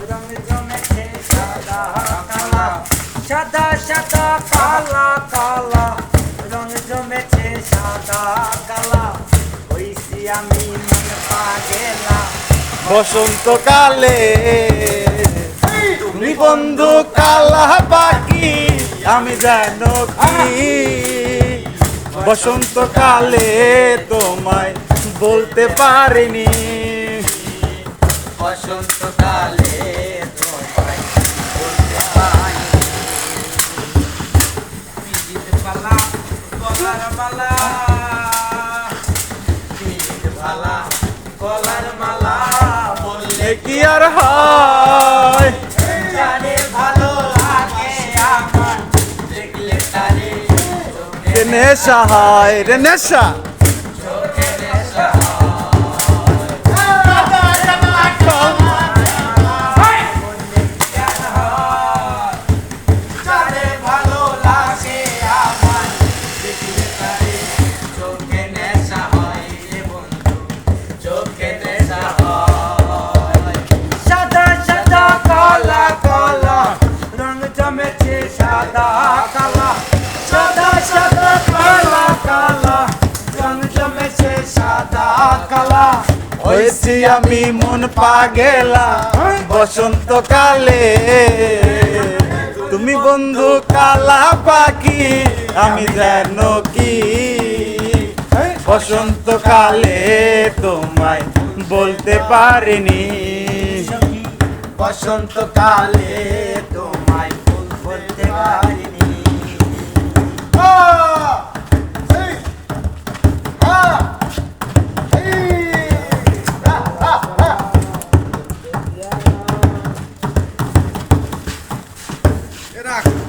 রং জমেছে সাদা কালা, সাদা সাদা কালা কালা, রং জমেছে সাদা কালা, হইছি আমি মন পাগেলা। বসন্তকালে তুমি বন্ধু কালা পাখি আমি জানো কি, বসন্তকালে তোমায় বলতে পারিনি। বসন্তকালে তোমায় বলতে পারিনি। পিজিত পালা গলার মালা, পিজিত পালা গলার মালা, বললে কি আর হয় জানে ভালো লাগে আমার, দেখলে তারে রে নেশা হয় রে নেশা। চোখে নেশা জানে ভালো লাগে আমার, দেখলে তারে চোখে নেশা হয় রে বন্ধু, চোখে নেশা হয়। সাদা সাদা কালা কালা, রং জমেছে সাদা কালা, সাদা সাদা কালা কালা, রং জমেছে সাদা কালা, হয়েছি আমি মন পাগেলা বসন্তকালে, তুমি বন্ধু কালা পাখি আমি জানো কি, বসন্তকালে তোমায় বলতে পারিনি। বসন্তকালে তোমায় বলতে পারিনি। রাখ।